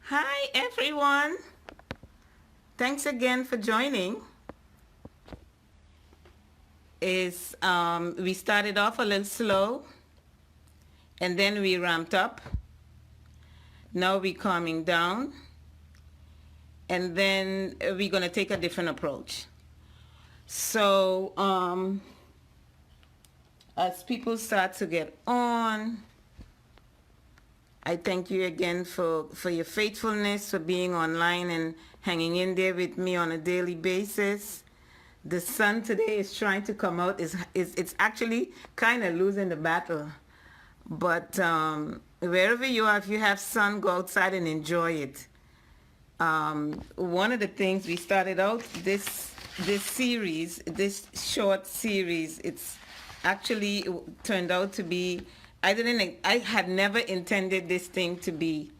Hi everyone. Thanks again for joining. We started off a little slow and then we ramped up. Now we're calming down and then we're going to take a different approach. So as people start to get on, I thank you again for your faithfulness, for being online and hanging in there with me on a daily basis. The sun today is trying to come out. It's actually kind of losing the battle. But wherever you are, if you have sun, go outside and enjoy it. One of the things we started out this series, this short series, it's actually turned out to be. I had never intended this thing to be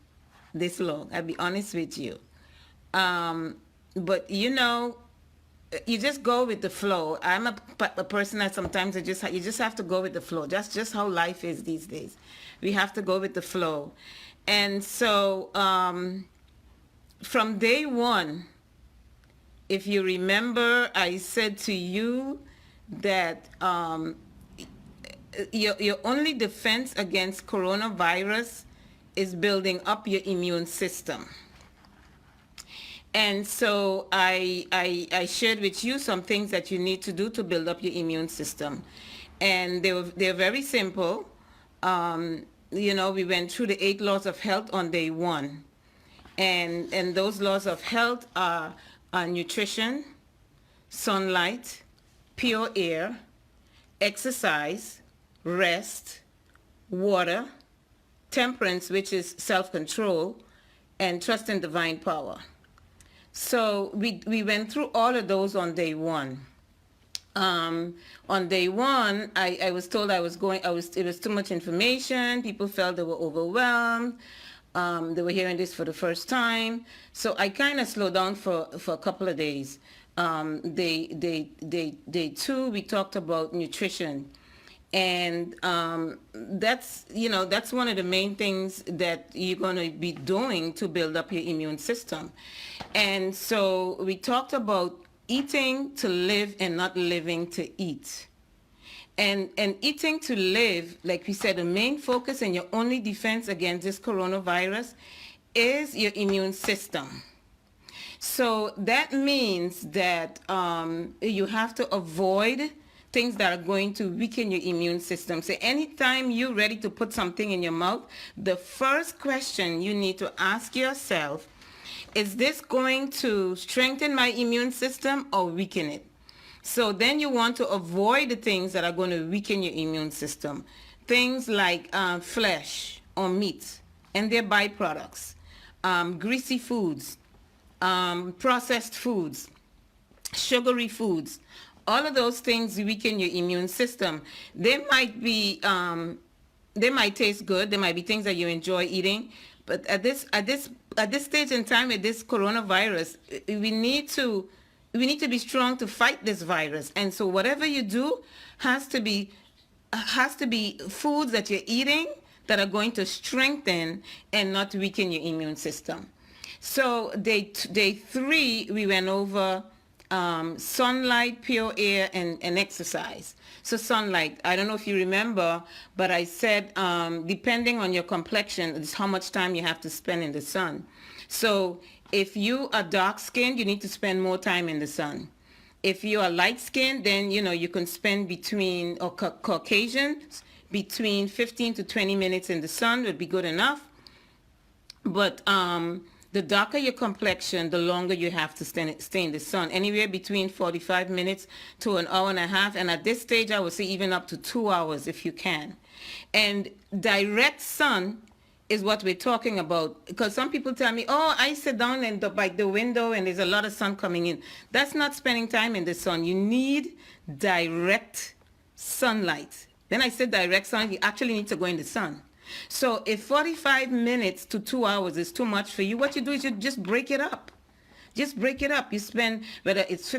this long. I'll be honest with you. But you just go with the flow. I'm a person that sometimes you just have to go with the flow. That's just how life is these days. We have to go with the flow. And so from day one, if you remember, I said to you that your only defense against coronavirus is building up your immune system. And so I shared with you some things that you need to do to build up your immune system. And they're very simple. We went through the 8 laws of health on day one. And those laws of health are nutrition, sunlight, pure air, exercise, rest, water, temperance, which is self-control, and trust in divine power. So we went through all of those on day one. On day one, I was told it was too much information. People felt they were overwhelmed. They were hearing this for the first time. So I kind of slowed down for a couple of days. Day two, we talked about nutrition. And that's one of the main things that you're going to be doing to build up your immune system. And so we talked about eating to live and not living to eat. And eating to live, like we said, the main focus and your only defense against this coronavirus is your immune system. So that means that you have to avoid things that are going to weaken your immune system. So anytime you're ready to put something in your mouth, the first question you need to ask yourself, is this going to strengthen my immune system or weaken it? So then you want to avoid the things that are going to weaken your immune system. Things like flesh or meat and their byproducts, greasy foods, processed foods, sugary foods. All of those things weaken your immune system. They might taste good. There might be things that you enjoy eating, but at this stage in time with this coronavirus, we need to be strong to fight this virus. And so whatever you do has to be foods that you're eating that are going to strengthen and not weaken your immune system. So day three, we went over sunlight, pure air, and exercise. So sunlight, I don't know if you remember, but I said depending on your complexion, it's how much time you have to spend in the sun. So if you are dark skinned, you need to spend more time in the sun. If you are light skinned, then you can spend Caucasians, between 15 to 20 minutes in the sun would be good enough. But the darker your complexion, the longer you have to stay in the sun, anywhere between 45 minutes to an hour and a half. And at this stage, I would say even up to 2 hours if you can. And direct sun is what we're talking about. Because some people tell me, oh, I sit down by the window and there's a lot of sun coming in. That's not spending time in the sun. You need direct sunlight. Then I said direct sun, you actually need to go in the sun. So if 45 minutes to 2 hours is too much for you, what you do is you just break it up. Just break it up. You spend, whether it's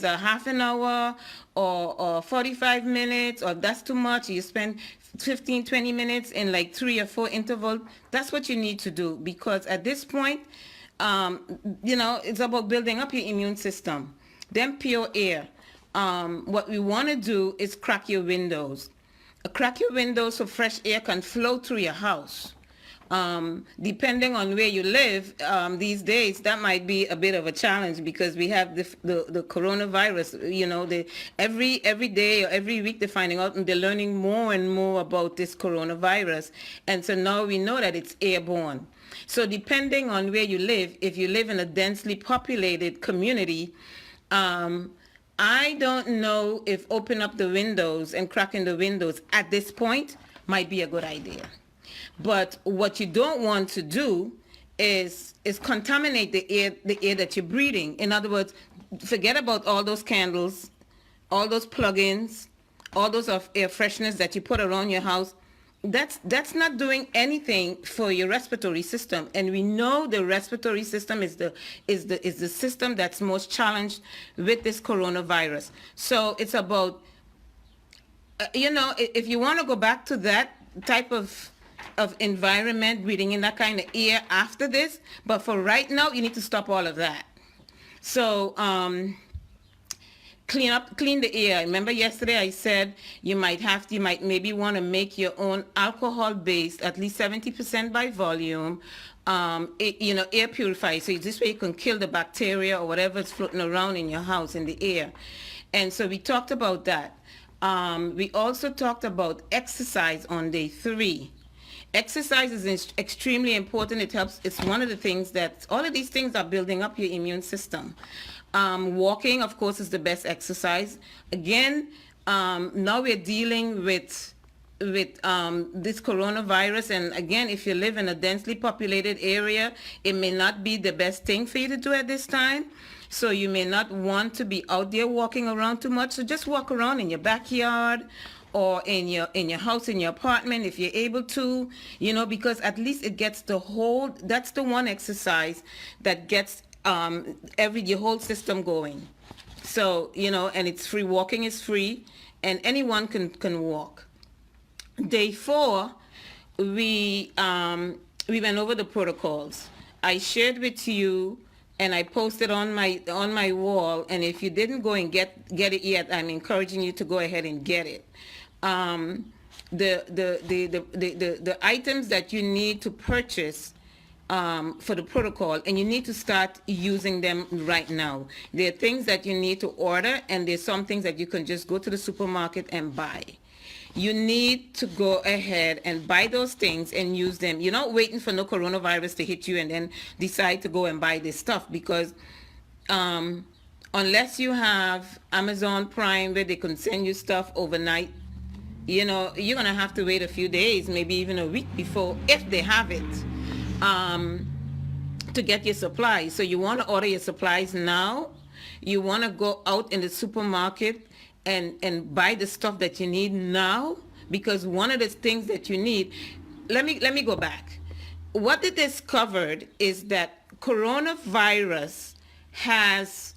a half an hour or 45 minutes, or that's too much, you spend 15, 20 minutes in like 3 or 4 intervals. That's what you need to do, because at this point, it's about building up your immune system. Then pure air. What we want to do is crack your windows. Crack your windows so fresh air can flow through your house. Depending on where you live, these days, that might be a bit of a challenge, because we have the coronavirus. Every day or every week they're finding out, and they're learning more and more about this coronavirus. And so now we know that it's airborne. So depending on where you live, if you live in a densely populated community, I don't know if open up the windows and cracking the windows at this point might be a good idea. But what you don't want to do is contaminate the air that you're breathing. In other words, forget about all those candles, all those plug-ins, all those of air fresheners that you put around your house. That's not doing anything for your respiratory system. And we know the respiratory system is the system that's most challenged with this coronavirus. So it's about, if you want to go back to that type of environment, breathing in that kind of air after this, but for right now, you need to stop all of that. So clean the air. Remember yesterday I said you might maybe want to make your own alcohol based, at least 70% by volume, air purifier. So this way you can kill the bacteria or whatever is floating around in your house in the air. And so we talked about that. We also talked about exercise on day 3. Exercise is extremely important. It helps. It's one of the things that all of these things are building up your immune system. Walking, of course, is the best exercise. Again, now we're dealing with this coronavirus, and again, if you live in a densely populated area, it may not be the best thing for you to do at this time. So you may not want to be out there walking around too much. So just walk around in your backyard, or in your house, in your apartment, if you're able to, because at least it gets that's the one exercise that gets your whole system going. So, and it's free. Walking is free, and anyone can walk. Day 4, we went over the protocols. I shared with you, and I posted on my wall. And if you didn't go and get it yet, I'm encouraging you to go ahead and get it. The items that you need to purchase for the protocol, and you need to start using them right now. There are things that you need to order, and there's some things that you can just go to the supermarket and buy. You need to go ahead and buy those things and use them. You're not waiting for no coronavirus to hit you and then decide to go and buy this stuff, because unless you have Amazon Prime where they can send you stuff overnight, you're going to have to wait a few days, maybe even a week before, if they have it, to get your supplies. So you want to order your supplies now. You want to go out in the supermarket and buy the stuff that you need now, because one of the things that you need, let me go back. What they discovered is that coronavirus has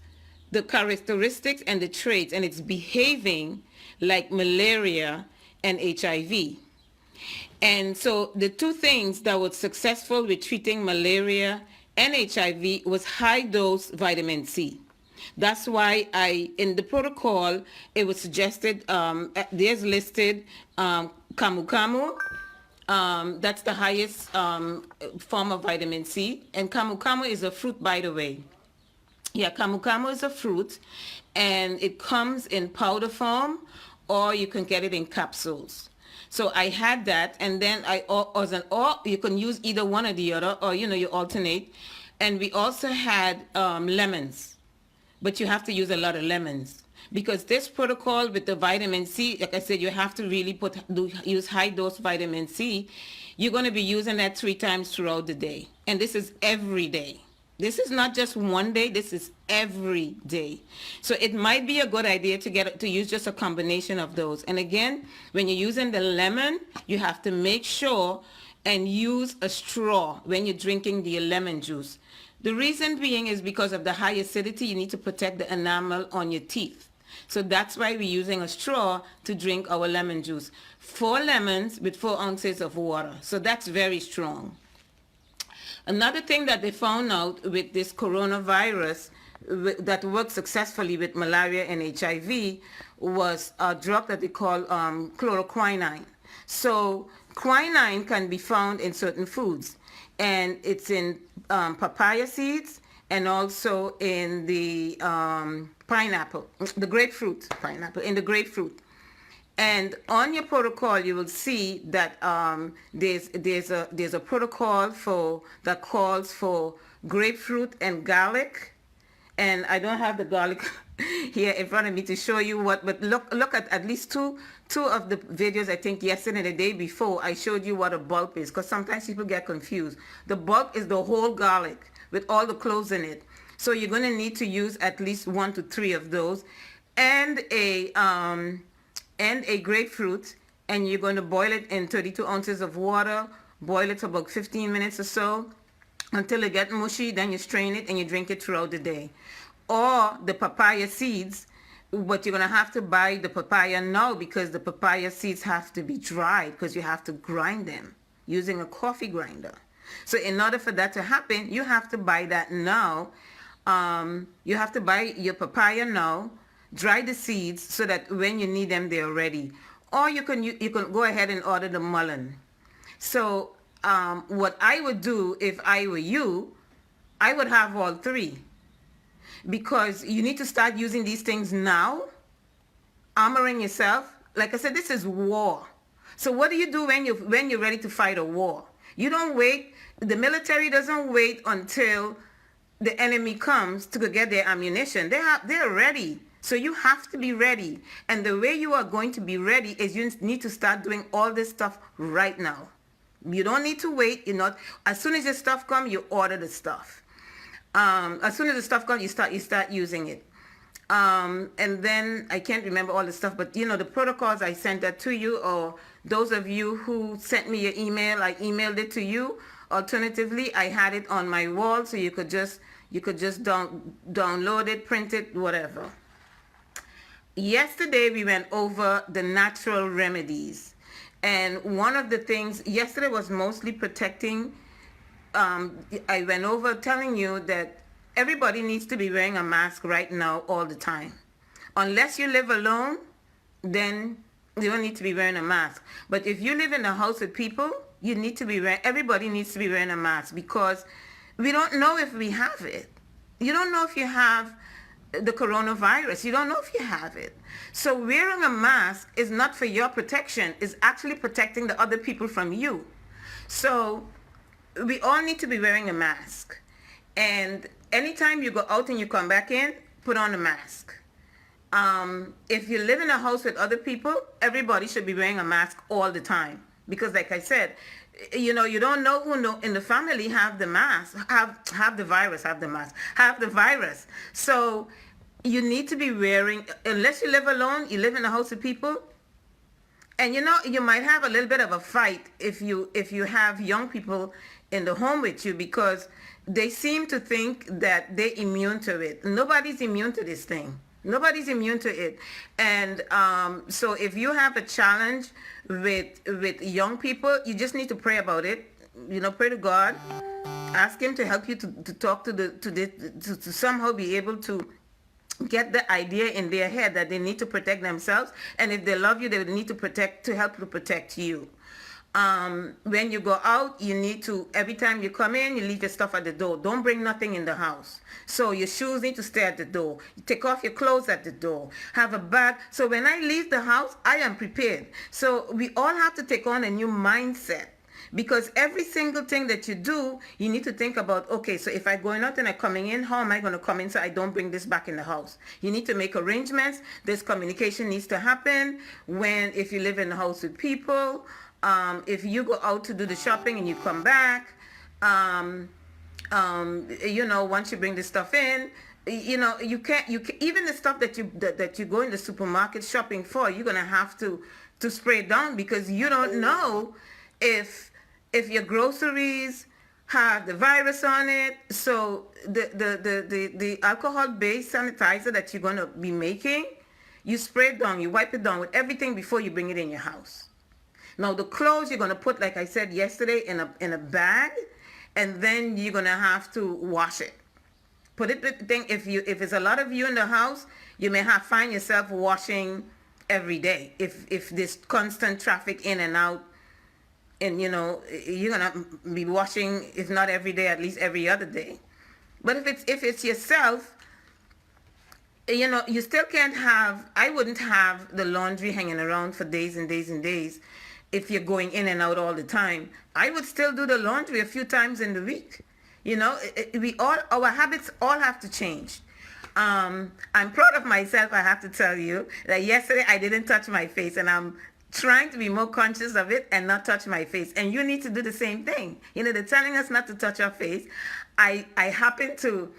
the characteristics and the traits, and it's behaving like malaria and HIV. And so the two things that were successful with treating malaria and HIV was high dose vitamin C. That's why in the protocol, it was suggested, there's listed camu camu. That's the highest form of vitamin C. And camu camu is a fruit, by the way. Yeah, camu camu is a fruit, and it comes in powder form, or you can get it in capsules. So I had that, and then you can use either one or the other, or you alternate. And we also had lemons, but you have to use a lot of lemons, because this protocol with the vitamin C, like I said, you have to really use high dose vitamin C. You're going to be using that 3 times throughout the day, and this is every day. This is not just one day, this is every day. So it might be a good idea to use just a combination of those. And again, when you're using the lemon, you have to make sure and use a straw when you're drinking the lemon juice. The reason being is because of the high acidity, you need to protect the enamel on your teeth. So that's why we're using a straw to drink our lemon juice. 4 lemons with 4 ounces of water. So that's very strong. Another thing that they found out with this coronavirus that worked successfully with malaria and HIV was a drug that they call chloroquine. So quinine can be found in certain foods, and it's in papaya seeds and also in the pineapple, the grapefruit, in the grapefruit. And on your protocol, you will see that there's a protocol that calls for grapefruit and garlic. And I don't have the garlic here in front of me to show you what, but look at least two of the videos. I think yesterday and the day before, I showed you what a bulb is, because sometimes people get confused. The bulb is the whole garlic with all the cloves in it. So you're going to need to use at least 1 to 3 of those, and a grapefruit, and you're going to boil it in 32 ounces of water. Boil it for about 15 minutes or so until it gets mushy. Then you strain it and you drink it throughout the day. Or the papaya seeds, but you're going to have to buy the papaya now, because the papaya seeds have to be dried, because you have to grind them using a coffee grinder. So in order for that to happen, you have to buy that now. You have to buy your papaya now, dry the seeds so that when you need them, they're ready. Or you can go ahead and order the mullein. So what I would do if I were you, I would have all 3, because you need to start using these things now, armoring yourself. Like I said, this is war. So what do you do when you're ready to fight a war? You don't wait. The military doesn't wait until the enemy comes to go get their ammunition. They're ready. So you have to be ready. And the way you are going to be ready is you need to start doing all this stuff right now. You don't need to wait. As soon as your stuff comes, you order the stuff. As soon as the stuff comes, you start using it. And then I can't remember all the stuff, but the protocols, I sent that to you, or those of you who sent me your email, I emailed it to you. Alternatively, I had it on my wall, so you could just download it, print it, whatever. Yesterday we went over the natural remedies, and one of the things yesterday was mostly protecting. I went over telling you that everybody needs to be wearing a mask right now all the time. Unless you live alone, then you don't need to be wearing a mask. But if you live in a house with people, everybody needs to be wearing a mask, because we don't know if we have it. You don't know if you have the coronavirus. You don't know if you have it. So wearing a mask is not for your protection. It's actually protecting the other people from you. So we all need to be wearing a mask. And anytime you go out and you come back in, put on a mask. If you live in a house with other people, everybody should be wearing a mask all the time. Because like I said, you don't know who in the family have the mask, have the virus. So you need to be wearing, unless you live alone, you live in a house with people. And you might have a little bit of a fight if you have young people in the home with you, because they seem to think that they're immune to it. Nobody's immune to this thing. Nobody's immune to it. And so if you have a challenge with young people, you just need to pray about it. Pray to God. Ask him to help you to talk to somehow be able to get the idea in their head that they need to protect themselves. And if they love you, they need to help to protect you. When you go out, you need to, every time you come in, you leave your stuff at the door. Don't bring nothing in the house. So your shoes need to stay at the door. You take off your clothes at the door. Have a bag. So when I leave the house, I am prepared. So we all have to take on a new mindset, because every single thing that you do, you need to think about, okay, so if I'm going out and I'm coming in, how am I going to come in so I don't bring this back in the house? You need to make arrangements. This communication needs to happen if you live in a house with people. If you go out to do the shopping and you come back, once you bring the stuff in, you can't even the stuff that you go in the supermarket shopping for, you're gonna have to spray it down, because you don't know if if your groceries have the virus on it, so the alcohol-based sanitizer that you're going to be making, you spray it down, you wipe it down with everything before you bring it in your house. Now the clothes you're going to put, like I said yesterday, in a bag, and then you're going to have to wash it. Put it thing, if it's a lot of you in the house, you may find yourself washing every day if there's constant traffic in and out, and you're gonna be washing, if not every day, at least every other day. But if it's yourself, you still can't have, I wouldn't have the laundry hanging around for days and days and days. If you're going in and out all the time, I would still do the laundry a few times in the week. Our habits all have to change. I'm proud of myself, I have to tell you, that yesterday I didn't touch my face, and I'm trying to be more conscious of it and not touch my face. And you need to do the same thing. They're telling us not to touch our face. I happen to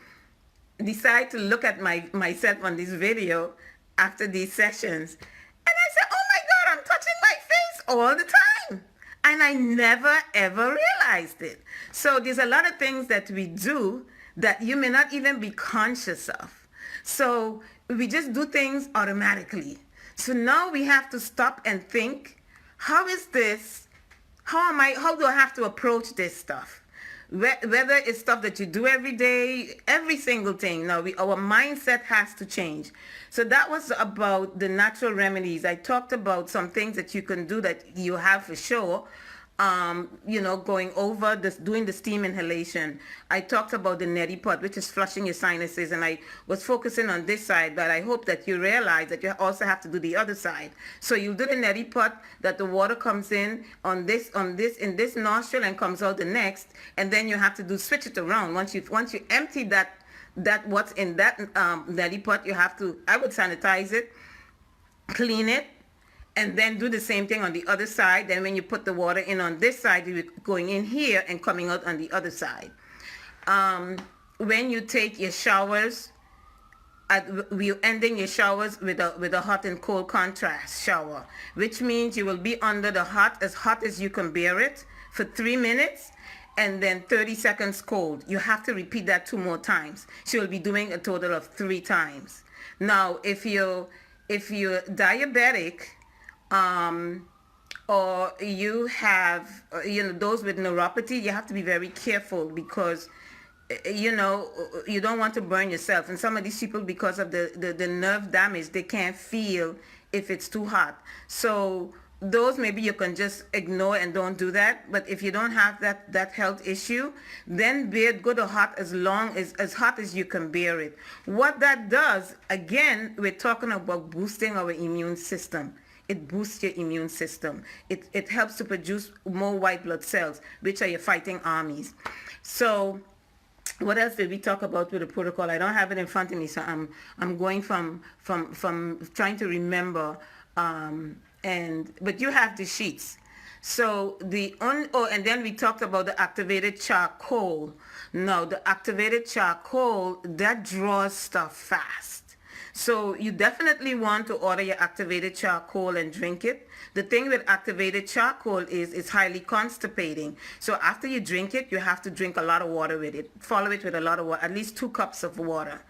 decide to look at myself on this video after these sessions, and I said, oh my God, I'm touching my face all the time. And I never, ever realized it. So there's a lot of things that we do that you may not even be conscious of. So we just do things automatically. So now we have to stop and think, how is this? How do I have to approach this stuff? Whether it's stuff that you do every day, every single thing. Now our mindset has to change. So that was about the natural remedies. I talked about some things that you can do that you have for sure. Going over this, doing the steam inhalation. I talked about the neti pot, which is flushing your sinuses, and I was focusing on this side, but I hope that you realize that you also have to do the other side. So you do the neti pot, that the water comes in in this nostril and comes out the next, and then you have to switch it around. Once you empty that what's in that neti pot, I would sanitize it, clean it, and then do the same thing on the other side. Then when you put the water in on this side, you're going in here and coming out on the other side. When you take your showers, we're ending your showers with a hot and cold contrast shower, which means you will be under the hot as you can bear it for 3 minutes, and then 30 seconds cold. You have to repeat that 2 more times. So you'll be doing a total of 3 times. Now, if you're diabetic, or you have, those with neuropathy, you have to be very careful because, you don't want to burn yourself. And some of these people, because of the nerve damage, they can't feel if it's too hot. So those maybe you can just ignore and don't do that. But if you don't have that health issue, then bear good or hot as hot as you can bear it. What that does, again, we're talking about boosting our immune system. It boosts your immune system. It helps to produce more white blood cells, which are your fighting armies. So what else did we talk about with the protocol? I don't have it in front of me, so I'm going from trying to remember. But you have the sheets. So and then we talked about the activated charcoal. Now the activated charcoal, that draws stuff fast. So you definitely want to order your activated charcoal and drink it. The thing with activated charcoal is it's highly constipating. So after you drink it, you have to drink a lot of water with it. Follow it with a lot of water, at least 2 cups of water.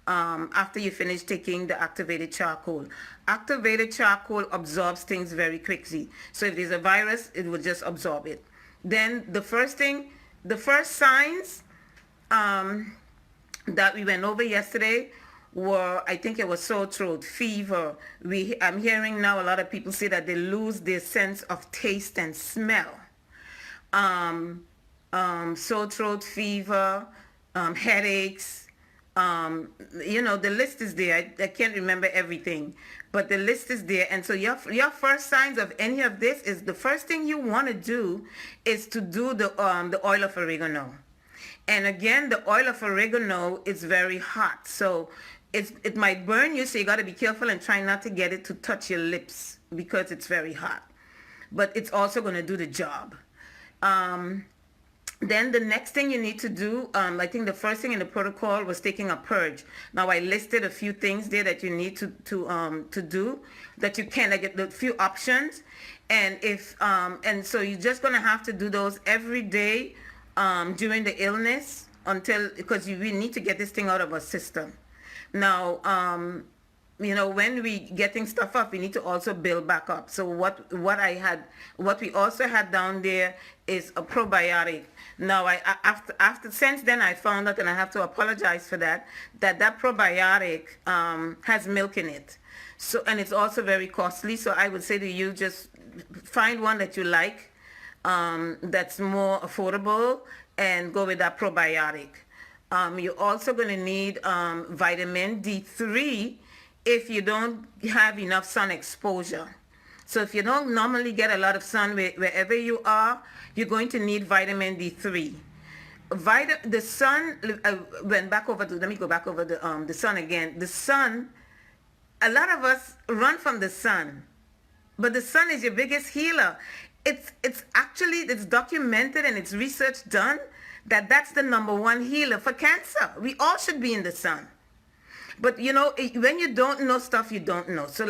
After you finish taking the activated charcoal. Activated charcoal absorbs things very quickly. So if there's a virus, it will just absorb it. Then the first signs that we went over yesterday were, I think it was sore throat, fever. I'm hearing now a lot of people say that they lose their sense of taste and smell. Sore throat, fever, headaches. The list is there. I can't remember everything, but the list is there. And so your first signs of any of this is, the first thing you want to do is to do the oil of oregano. And again, the oil of oregano is very hot, so it might burn you, so you got to be careful and try not to get it to touch your lips because it's very hot. But it's also going to do the job. Then the next thing you need to do, I think the first thing in the protocol was taking a purge. Now I listed a few things there that you need to do, that you can, like the few options. And and so you're just gonna have to do those every day during the illness because we need to get this thing out of our system. Now, when we getting stuff up, we need to also build back up. So what we also had down there is a probiotic. Now, after since then I found out, and I have to apologize for that probiotic has milk in it. So, and it's also very costly. So I would say to you, just find one that you like, that's more affordable, and go with that probiotic. You're also going to need vitamin D3 if you don't have enough sun exposure. So if you don't normally get a lot of sun wherever you are, you're going to need vitamin D3. The sun, let me go back over the sun again. The sun, a lot of us run from the sun, but the sun is your biggest healer. It's actually, it's documented and it's research done that's the number one healer for cancer. We all should be in the sun. But when you don't know stuff, you don't know. So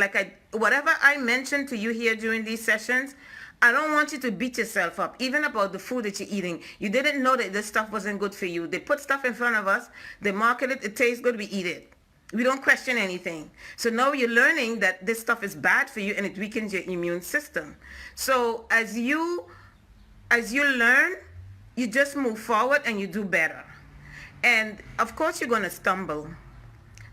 whatever I mentioned to you here during these sessions, I don't want you to beat yourself up, even about the food that you're eating. You didn't know that this stuff wasn't good for you. They put stuff in front of us, they market it, it tastes good, we eat it. We don't question anything. So now you're learning that this stuff is bad for you and it weakens your immune system. So as you learn, you just move forward and you do better. And of course you're going to stumble.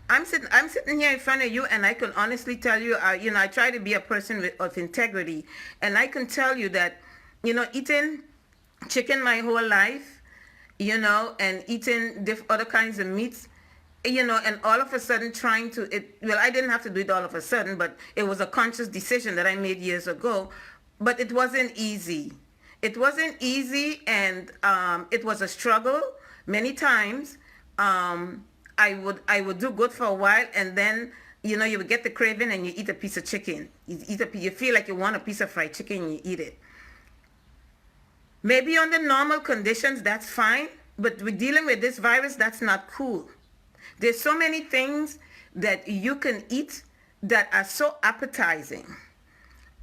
I'm sitting here in front of you, and I can honestly tell you, I try to be a person of integrity, and I can tell you that, eating chicken my whole life, and eating other kinds of meats, and all of a sudden I didn't have to do it all of a sudden, but it was a conscious decision that I made years ago, but it wasn't easy. It wasn't easy, and it was a struggle many times. I would do good for a while, and then you would get the craving and you eat a piece of chicken. You feel like you want a piece of fried chicken and you eat it. Maybe under normal conditions that's fine, but we're dealing with this virus, that's not cool. There's so many things that you can eat that are so appetizing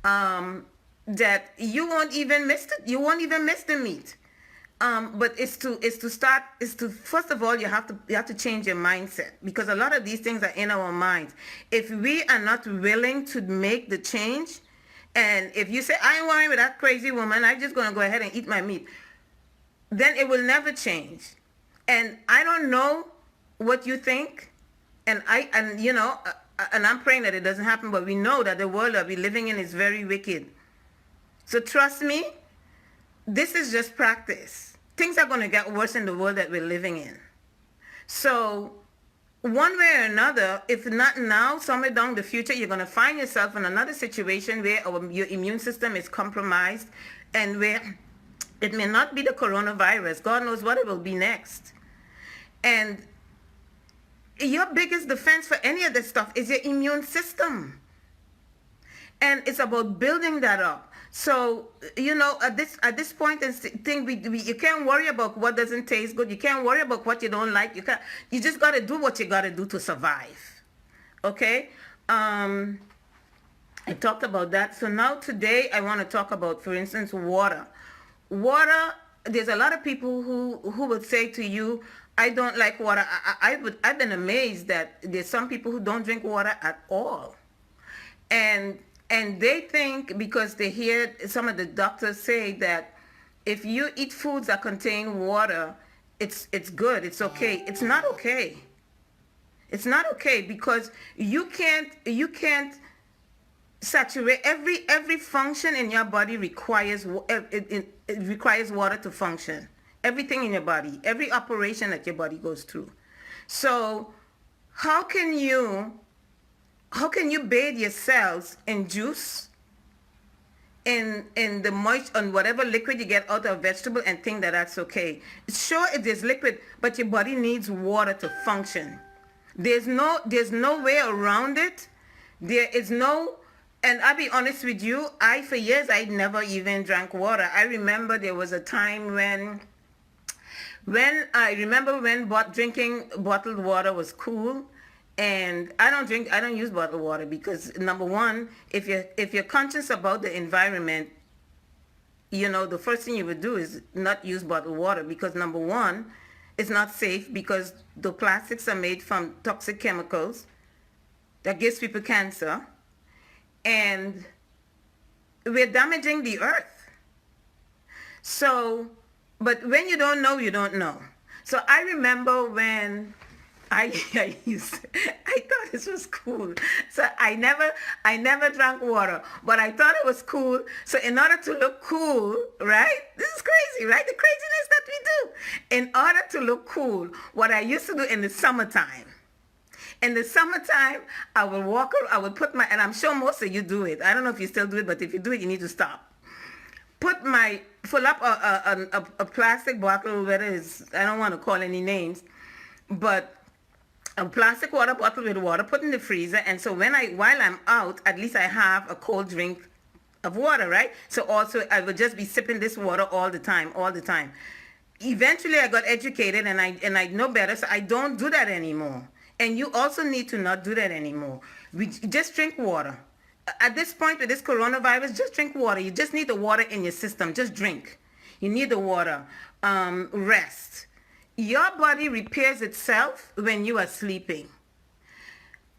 that you won't even miss it. You won't even miss the meat. But first of all, you have to change your mindset, because a lot of these things are in our minds. If we are not willing to make the change, and if you say, I ain't worrying with that crazy woman, I'm just going to go ahead and eat my meat, then it will never change. And I don't know what you think, and I'm praying that it doesn't happen, but we know that the world that we're living in is very wicked. So trust me, this is just practice. Things are going to get worse in the world that we're living in. So one way or another, if not now, somewhere down the future, you're going to find yourself in another situation where your immune system is compromised, and where it may not be the coronavirus. God knows what it will be next. And your biggest defense for any of this stuff is your immune system. And it's about building that up. So, at this point in thing, you can't worry about what doesn't taste good. You can't worry about what you don't like. You just got to do what you got to do to survive. Okay? I talked about that. So now today I want to talk about, for instance, water. Water, there's a lot of people who would say to you, I don't like water. I've been amazed that there's some people who don't drink water at all. And they think, because they hear some of the doctors say that if you eat foods that contain water, it's good, it's okay. It's not okay. It's not okay, because you can't saturate every function in your body requires it requires water to function. Everything in your body, every operation that your body goes through. So how can you bathe your cells in juice, in the moist, on whatever liquid you get out of vegetable, and think that's okay? Sure, it is liquid, but your body needs water to function. There's no way around it. There is no, and I'll be honest with you, for years I never even drank water. I remember there was a time when drinking bottled water was cool. And I don't use bottled water because number one, if you're conscious about the environment, the first thing you would do is not use bottled water because number one, it's not safe because the plastics are made from toxic chemicals that gives people cancer, and we're damaging the earth. So, but when you don't know, you don't know. So I remember when I thought this was cool. So I never drank water, but I thought it was cool. So in order to look cool, right? This is crazy, right? The craziness that we do. In order to look cool, what I used to do in the summertime, I would walk, I would put my, and I'm sure most of you do it. I don't know if you still do it, but if you do it, you need to stop. Fill up a plastic bottle, whether it's, I don't want to call any names, but a plastic water bottle with water, put in the freezer. And so while I'm out, at least I have a cold drink of water, right? So also I would just be sipping this water all the time. Eventually I got educated and I know better, so I don't do that anymore. And you also need to not do that anymore. We just drink water. At this point with this coronavirus, just drink water. You just need the water in your system. Just drink. You need the water. Rest. Your body repairs itself when you are sleeping.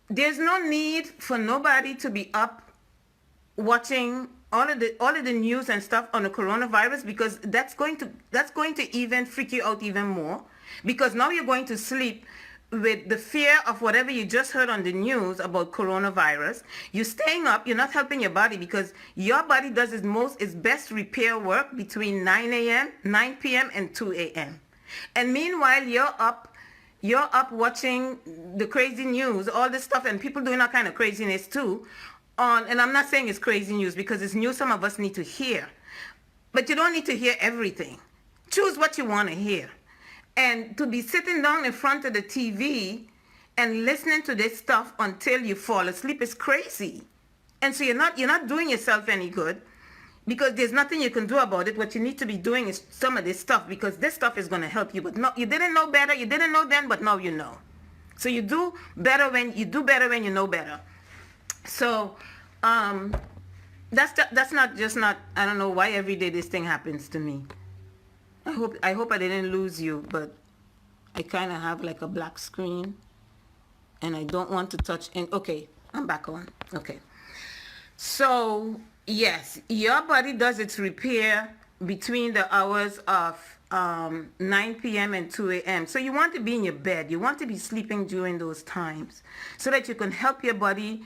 There's no need for nobody to be up watching all of the news and stuff on the coronavirus, because that's going to even freak you out even more, because now you're going to sleep with the fear of whatever you just heard on the news about coronavirus. You're staying up, you're not helping your body, because your body does its best repair work between 9 p.m. and 2 a.m. And meanwhile, you're up watching the crazy news, all this stuff, and people doing all kind of craziness too. And I'm not saying it's crazy news because it's news some of us need to hear. But you don't need to hear everything. Choose what you want to hear. And to be sitting down in front of the TV and listening to this stuff until you fall asleep is crazy. And so you're not doing yourself any good, because there's nothing you can do about it. What you need to be doing is some of this stuff, because this stuff is going to help you. But no, you didn't know better. You didn't know then, but now you know. So you do better when you know better. So that's not I don't know why every day this thing happens to me. I hope I didn't lose you, but I kind of have like a black screen and I don't want to touch okay, I'm back on. Okay. So, yes, your body does its repair between the hours of 9 p.m. and 2 a.m. So you want to be in your bed. You want to be sleeping during those times so that you can help your body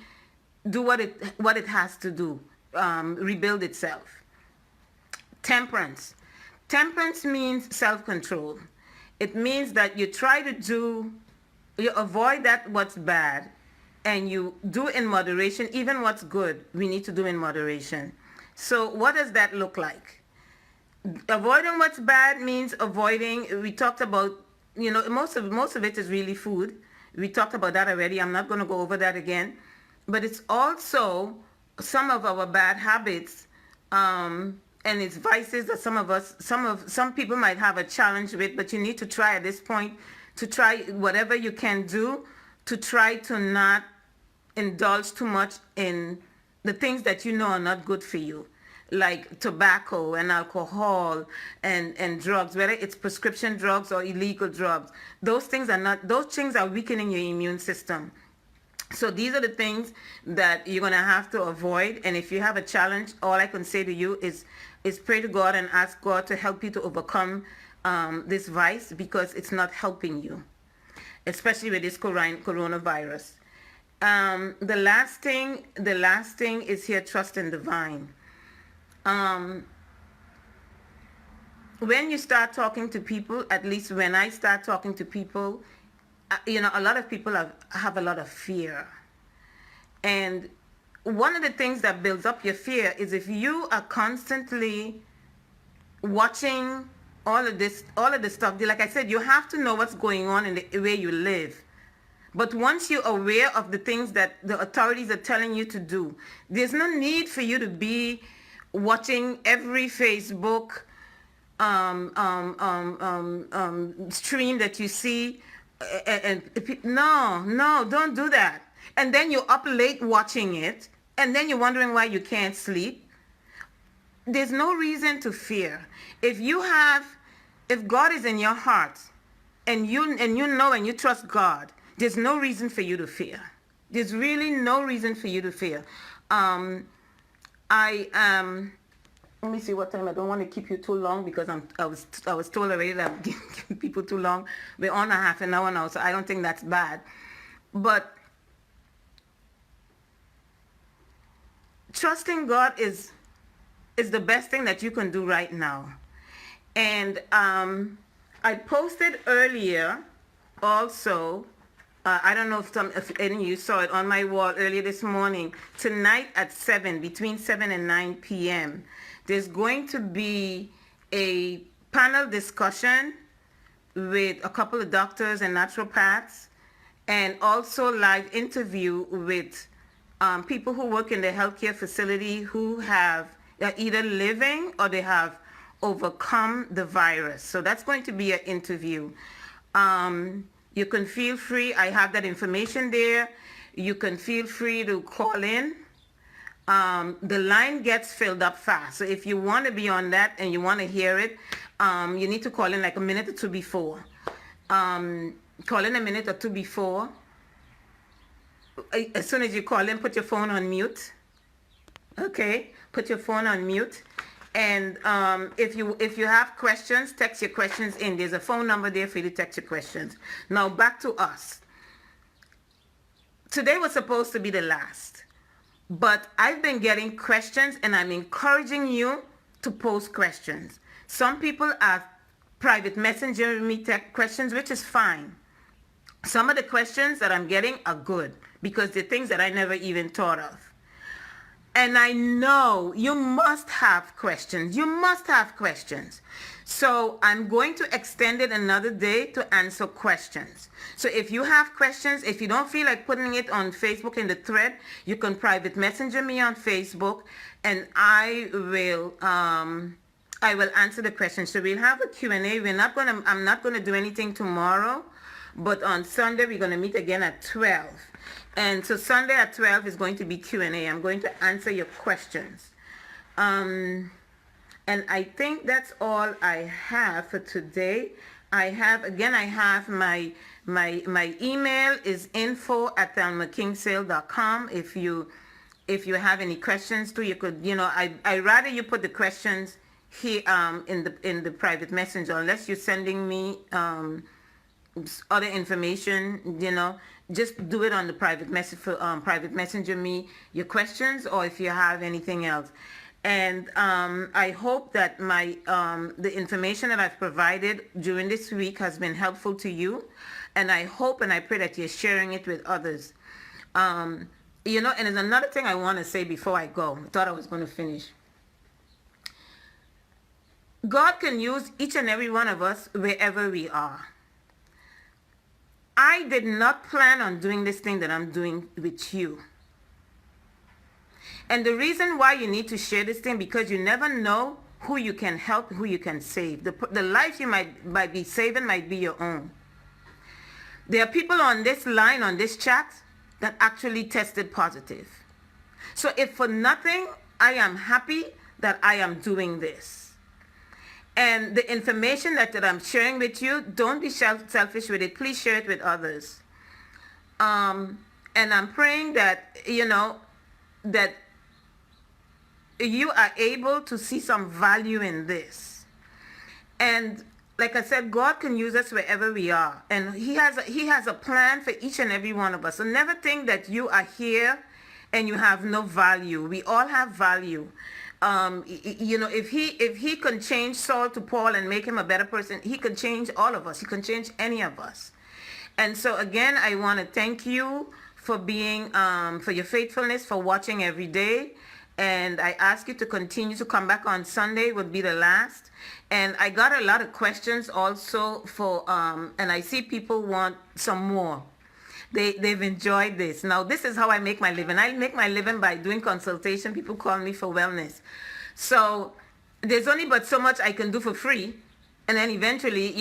do what it has to do, rebuild itself. Temperance. Temperance means self-control. It means that you avoid what's bad, and you do in moderation. Even what's good, we need to do in moderation. So what does that look like? Avoiding what's bad means we talked about, most of it is really food. We talked about that already. I'm not going to go over that again. But it's also some of our bad habits, and it's vices that some people might have a challenge with, but you need to try at this point to try whatever you can do to try to not indulge too much in the things that you know are not good for you, like tobacco and alcohol and drugs, whether it's prescription drugs or illegal drugs. Those things are weakening your immune system. So these are the things that you're going to have to avoid. And if you have a challenge, all I can say to you is pray to God and ask God to help you to overcome this vice, because it's not helping you, especially with this coronavirus. The last thing is here, trust in the vine. When you start talking to people, at least when I start talking to people, a lot of people have a lot of fear. And one of the things that builds up your fear is if you are constantly watching all of this stuff. Like I said, you have to know what's going on in the way you live. But once you're aware of the things that the authorities are telling you to do, there's no need for you to be watching every Facebook stream that you see No, don't do that. And then you're up late watching it, and then you're wondering why you can't sleep. There's no reason to fear. If God is in your heart, and you know and you trust God, there's no reason for you to fear. There's really no reason for you to fear. I Let me see what time. I don't want to keep you too long because I was told already that I'm giving people too long. We're on a half an hour now, so I don't think that's bad. But trusting God is the best thing that you can do right now. And I posted earlier also, I don't know if any of you saw it on my wall earlier this morning, tonight at 7, between 7 and 9 p.m., there's going to be a panel discussion with a couple of doctors and naturopaths, and also live interview with people who work in the healthcare facility who are either living or they have overcome the virus. So that's going to be an interview. You can feel free. I have that information there. You can feel free to call in. The line gets filled up fast. So if you want to be on that and you want to hear it, you need to call in like a minute or two before. Call in a minute or two before. As soon as you call in, put your phone on mute. Okay, put your phone on mute. And if you have questions, text your questions in. There's a phone number there for you to text your questions. Now back to us. Today was supposed to be the last, but I've been getting questions, and I'm encouraging you to post questions. Some people are private messenger me questions, which is fine. Some of the questions that I'm getting are good because they're things that I never even thought of. And I know you must have questions. You must have questions. So I'm going to extend it another day to answer questions. So if you have questions, if you don't feel like putting it on Facebook in the thread, you can private messenger me on Facebook, and I will answer the questions. So we'll have a Q&A. I'm not gonna do anything tomorrow, but on Sunday we're gonna meet again at 12. And so Sunday at 12 is going to be Q&A. I'm going to answer your questions. And I think that's all I have for today. I have my email is info@thelmakingsale.com. If you have any questions too, you could, I rather you put the questions here in the private messenger, unless you're sending me other information, just do it on the private messenger me your questions, or if you have anything else. And I hope that the information that I've provided during this week has been helpful to you, and I hope and I pray that you're sharing it with others. And there's another thing I want to say before I go. I thought I was going to finish. God can use each and every one of us wherever we are. I did not plan on doing this thing that I'm doing with you. And the reason why you need to share this thing, because you never know who you can help, who you can save. The life you might be saving might be your own. There are people on this line, on this chat, that actually tested positive. So if for nothing, I am happy that I am doing this. And the information that I'm sharing with you, don't be selfish with it. Please share it with others. And I'm praying that, that you are able to see some value in this. And like I said, God can use us wherever we are. And He has a plan for each and every one of us. So never think that you are here and you have no value. We all have value. If he can change Saul to Paul and make him a better person, he can change all of us. He can change any of us. And so again, I want to thank you for being, for your faithfulness, for watching every day. And I ask you to continue to come back on Sunday, would be the last. And I got a lot of questions also and I see people want some more. They've enjoyed this. Now, this is how I make my living. I make my living by doing consultation. People call me for wellness. So there's only but so much I can do for free. And then eventually,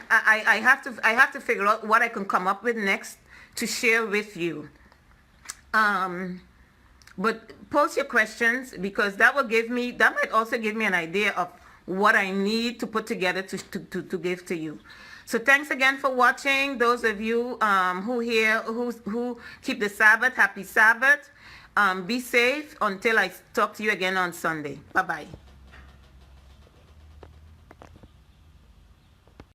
I have to figure out what I can come up with next to share with you. But post your questions, because that might also give me an idea of what I need to put together to give to you. So thanks again for watching. Those of you who keep the Sabbath, happy Sabbath. Be safe until I talk to you again on Sunday. Bye-bye.